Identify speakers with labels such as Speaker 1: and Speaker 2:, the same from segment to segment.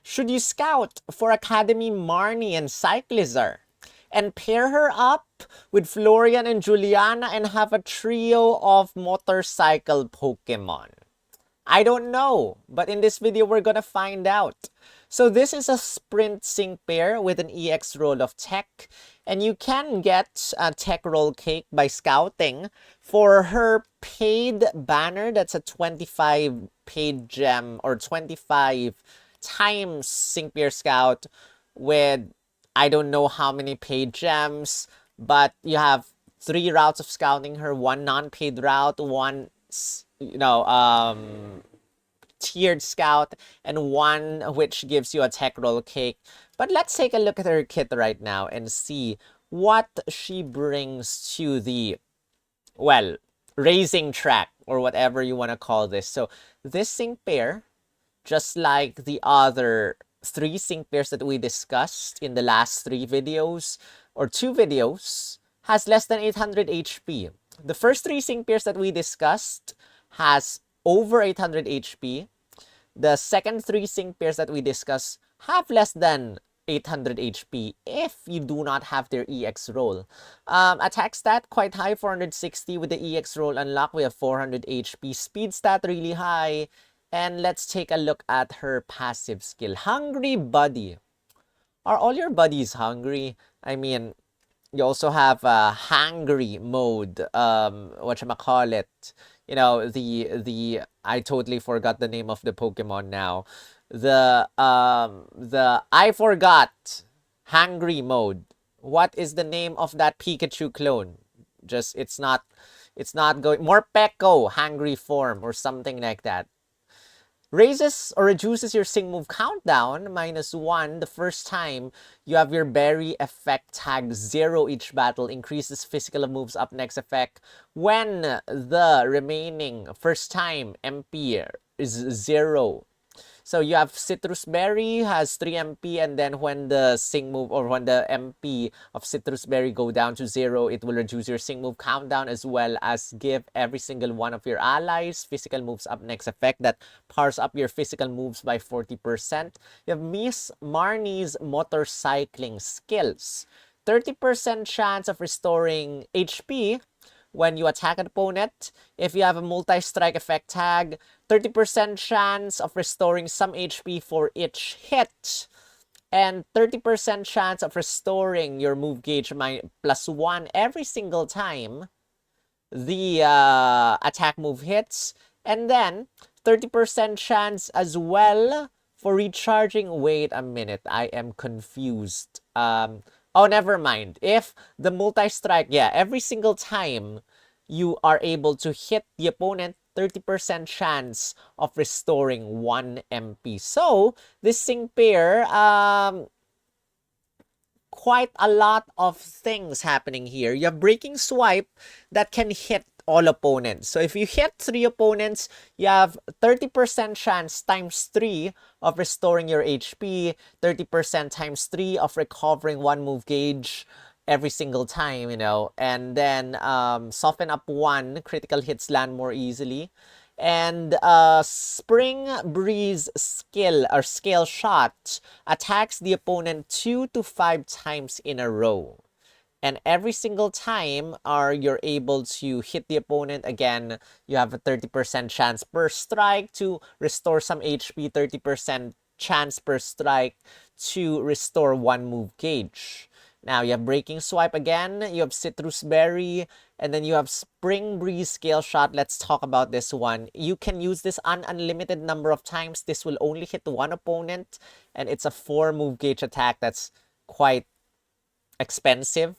Speaker 1: Should you scout for Academy Marnie and Cyclizar and pair her up with Florian and Juliana and have a trio of motorcycle Pokemon? I don't know, but in this video we're gonna find out. So this is a sprint sync pair with an EX roll of tech, and you can get a tech roll cake by scouting for her paid banner. That's a 25 paid gem or 25 times sync pair scout with I don't know how many paid gems, but you have 3 routes of scouting her, 1 non-paid route, 1 tiered scout, and 1 which gives you a tech roll cake. But let's take a look at her kit right now and see what she brings to the, well, racing track or whatever you want to call this. So this sync pair, just like the other 3 sync pairs that we discussed in the last 3 videos or 2 videos, has less than 800 HP. The first 3 sync pairs that we discussed has over 800 HP. The second 3 sync pairs that we discussed have less than 800 HP if you do not have their EX roll. Attack stat quite high, 460 with the EX roll unlock. We have 400 HP. Speed stat really high. And let's take a look at her passive skill. Hungry Buddy. Are all your buddies hungry? I mean, you also have a hangry mode. Whatchamacallit. You know, I totally forgot the name of the Pokemon now. The I forgot hangry mode. What is the name of that Pikachu clone? Just it's not going. Morpeko hangry form or something like that. Raises or reduces your sync move countdown -1 the first time you have your berry effect tag 0 each battle. Increases physical moves up next effect when the remaining first time MP is 0. So you have Citrus Berry has 3 MP, and then when the sync move or when the MP of Citrus Berry go down to 0, it will reduce your sync move countdown as well as give every single one of your allies physical moves up next effect that powers up your physical moves by 40%. You have Miss Marnie's motorcycling skills. 30% chance of restoring HP when you attack an opponent. If you have a multi-strike effect tag, 30% chance of restoring some HP for each hit, and 30% chance of restoring your move gauge +1 every single time the attack move hits, and then 30% chance as well for recharging. Wait a minute, I am confused. Oh, never mind. If the multi-strike, yeah, every single time you are able to hit the opponent, 30% chance of restoring 1 MP. So, this sync pair, quite a lot of things happening here. You have Breaking Swipe that can hit all opponents. So if you hit 3 opponents, you have 30% chance times 3 of restoring your HP, 30% times 3 of recovering 1 move gauge every single time, you know, and then soften up 1, critical hits land more easily. And Spring Breeze skill or scale shot attacks the opponent 2 to 5 times in a row. And every single time you're able to hit the opponent again, you have a 30% chance per strike to restore some HP, 30% chance per strike to restore 1 move gauge. Now, you have Breaking Swipe again, you have Citrus Berry, and then you have Spring Breeze Scale Shot. Let's talk about this one. You can use this an unlimited number of times. This will only hit 1 opponent, and it's a 4 move gauge attack. That's quite expensive.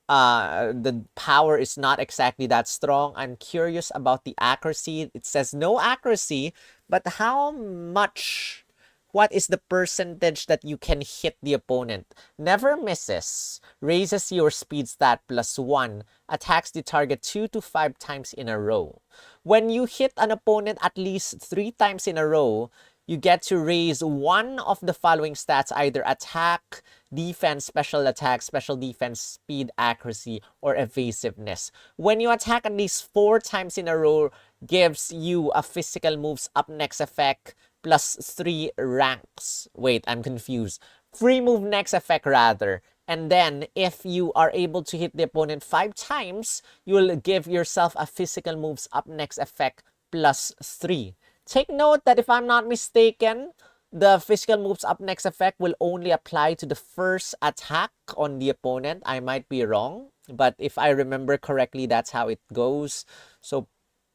Speaker 1: The power is not exactly that strong. I'm curious about the accuracy. It says no accuracy, but how much? What is the percentage that you can hit the opponent? Never misses. Raises your speed stat +1. Attacks the target 2 to 5 times in a row. When you hit an opponent at least 3 times in a row, you get to raise 1 of the following stats, either attack, defense, special attack, special defense, speed, accuracy, or evasiveness. When you attack at least 4 times in a row, gives you a physical moves up next effect plus 3 ranks. Wait, I'm confused. Free move next effect rather. And then if you are able to hit the opponent 5 times, you will give yourself a physical moves up next effect plus 3. Take note that if I'm not mistaken, the physical moves up next effect will only apply to the first attack on the opponent. I might be wrong, but if I remember correctly, that's how it goes. So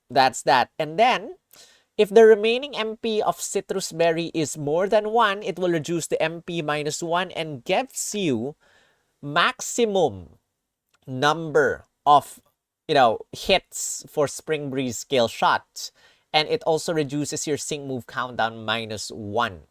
Speaker 1: that's that. And then, if the remaining MP of Citrus Berry is more than 1, it will reduce the MP minus 1 and gives you maximum number of, hits for Spring Breeze skill shot. And it also reduces your sync move countdown minus 1.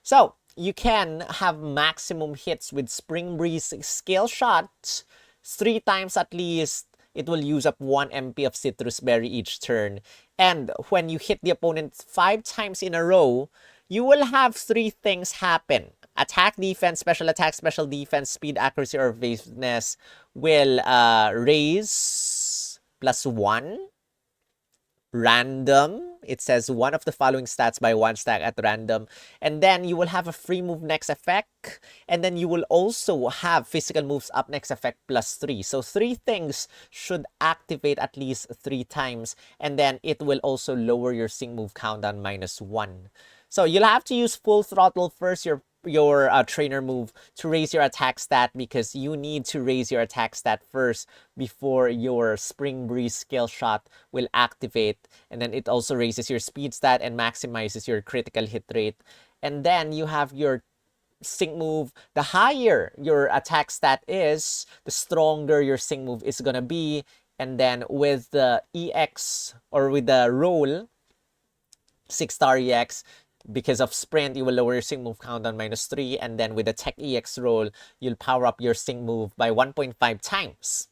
Speaker 1: So, you can have maximum hits with Spring Breeze skill shot 3 times at least. It will use up 1 MP of Citrus Berry each turn. And when you hit the opponent 5 times in a row, you will have 3 things happen. Attack, defense, special defense, speed, accuracy, or evasiveness will raise plus 1. Random. It says one of the following stats by 1 stack at random. And then you will have a free move next effect. And then you will also have physical moves up next effect plus 3. So 3 things should activate at least 3 times. And then it will also lower your sync move countdown minus 1. So you'll have to use full throttle first, your trainer move, to raise your attack stat, because you need to raise your attack stat first before your Spring Breeze skill shot will activate. And then it also raises your speed stat and maximizes your critical hit rate. And then you have your sync move. The higher your attack stat is, the stronger your sync move is gonna be. And then with the EX, or with the roll, 6-star EX, because of sprint, you will lower your sync move countdown minus 3. And then with the tech EX roll, you'll power up your sync move by 1.5 times.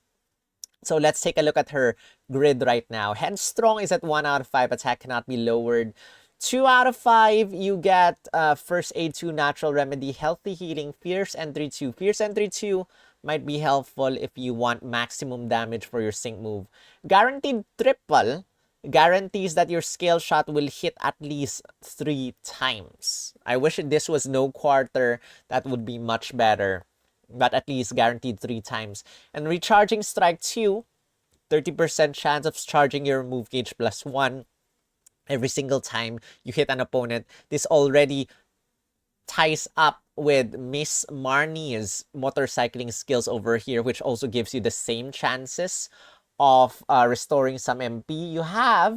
Speaker 1: So let's take a look at her grid right now. Headstrong is at 1 out of 5. Attack cannot be lowered. 2 out of 5, you get First Aid 2, Natural Remedy, Healthy Healing, Fierce Entry 2. Fierce Entry 2 might be helpful if you want maximum damage for your sync move. Guaranteed Triple guarantees that your skill shot will hit at least 3 times. I wish this was no quarter. That would be much better. But at least guaranteed 3 times. And Recharging Strike 2, 30% chance of charging your move gauge plus 1 every single time you hit an opponent. This already ties up with Miss Marnie's motorcycling skills over here, which also gives you the same chances of restoring some MP. You have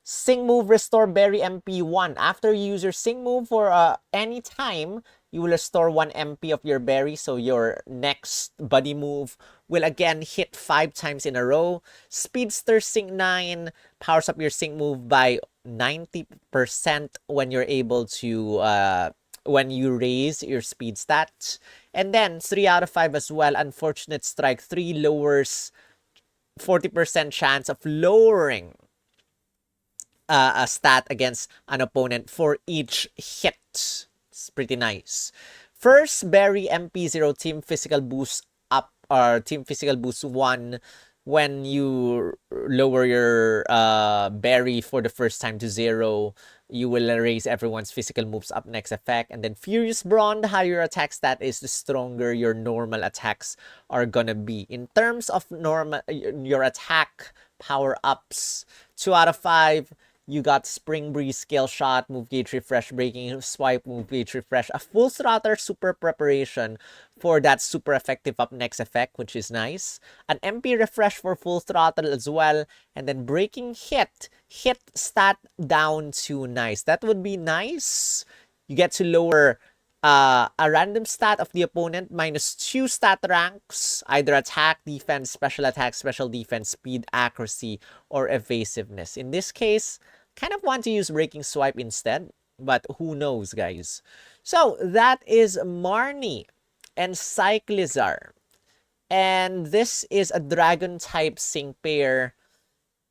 Speaker 1: Sync Move Restore Berry MP 1. After you use your Sync Move for any time, you will restore 1 MP of your berry. So your next buddy move will again hit 5 times in a row. Speedster Sync 9 powers up your Sync Move by 90% when you're able to when you raise your speed stat. And then 3 out of 5 as well. Unfortunate Strike 3 lowers 40% chance of lowering a stat against an opponent for each hit. It's pretty nice. First, Berry MP0 Team Physical Boost up, or Team Physical Boost 1 when you lower your berry for the first time to 0. You will raise everyone's physical moves up next effect. And then Furious Brawn, the higher your attack stat is, the stronger your normal attacks are gonna be. In terms of your attack power-ups, 2 out of 5, you got Spring Breeze, Skill Shot, Move Gauge Refresh, Breaking Swipe, Move Gauge Refresh, a Full Throttle Super Preparation for that super effective up next effect, which is nice. An MP Refresh for Full Throttle as well. And then Breaking Hit stat down to nice. That would be nice. You get to lower a random stat of the opponent minus 2 stat ranks, either attack, defense, special defense, speed, accuracy, or evasiveness. In this case, kind of want to use Breaking Swipe instead, but who knows, guys. So that is Marnie and Cyclizar. And this is a dragon type sync pair.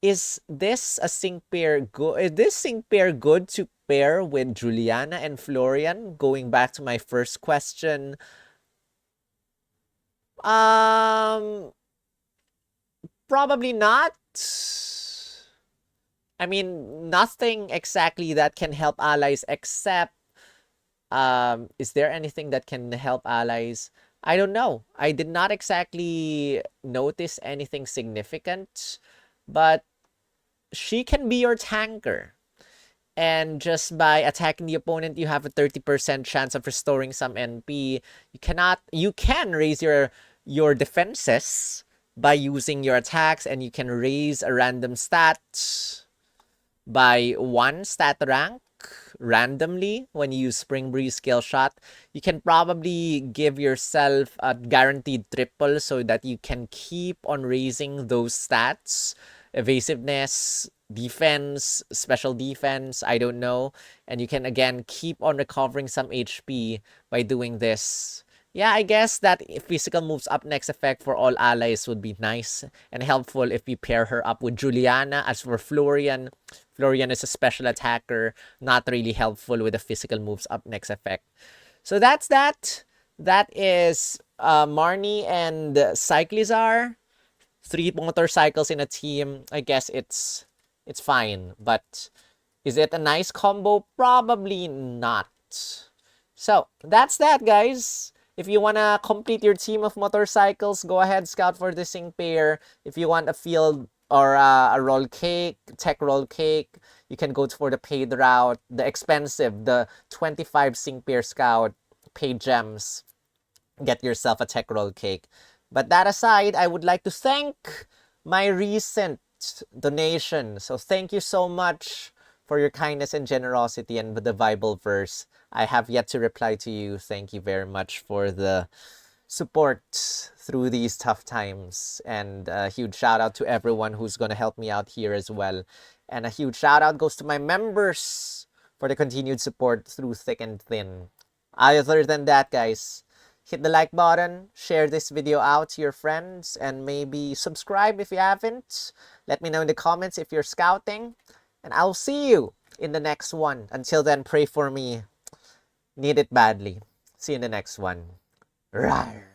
Speaker 1: Is this a sync pair good? Is this sync pair good to pair with Juliana and Florian? Going back to my first question. Probably not. I mean, nothing exactly that can help allies except, is there anything that can help allies? I don't know. I did not exactly notice anything significant, but she can be your tanker. And just by attacking the opponent, you have a 30% chance of restoring some NP. You can raise your defenses by using your attacks, and you can raise a random stat by 1 stat rank randomly when you use Spring Breeze skill shot. You can probably give yourself a guaranteed triple so that you can keep on raising those stats. Evasiveness, defense, special defense, I don't know. And you can again keep on recovering some HP by doing this. Yeah, I guess that physical moves up next effect for all allies would be nice and helpful if we pair her up with Juliana. As for Florian, Florian is a special attacker, not really helpful with the physical moves up next effect. So that's that. That is Marnie and Cyclizar. 3 motorcycles in a team. I guess it's fine, but is it a nice combo? Probably not. So that's that, guys. If you want to complete your team of motorcycles, go ahead, scout for the sync pair. If you want a field or a roll cake, tech roll cake, you can go for the paid route, the expensive, the 25 sync pair scout, paid gems. Get yourself a tech roll cake. But that aside, I would like to thank my recent donation. So thank you so much for your kindness and generosity and the Bible verse. I have yet to reply to you. Thank you very much for the support through these tough times. And a huge shout out to everyone who's going to help me out here as well. And a huge shout out goes to my members for the continued support through thick and thin. Other than that, guys, hit the like button, share this video out to your friends, and maybe subscribe if you haven't. Let me know in the comments if you're scouting. And I'll see you in the next one. Until then, pray for me. Need it badly. See you in the next one. Rawr.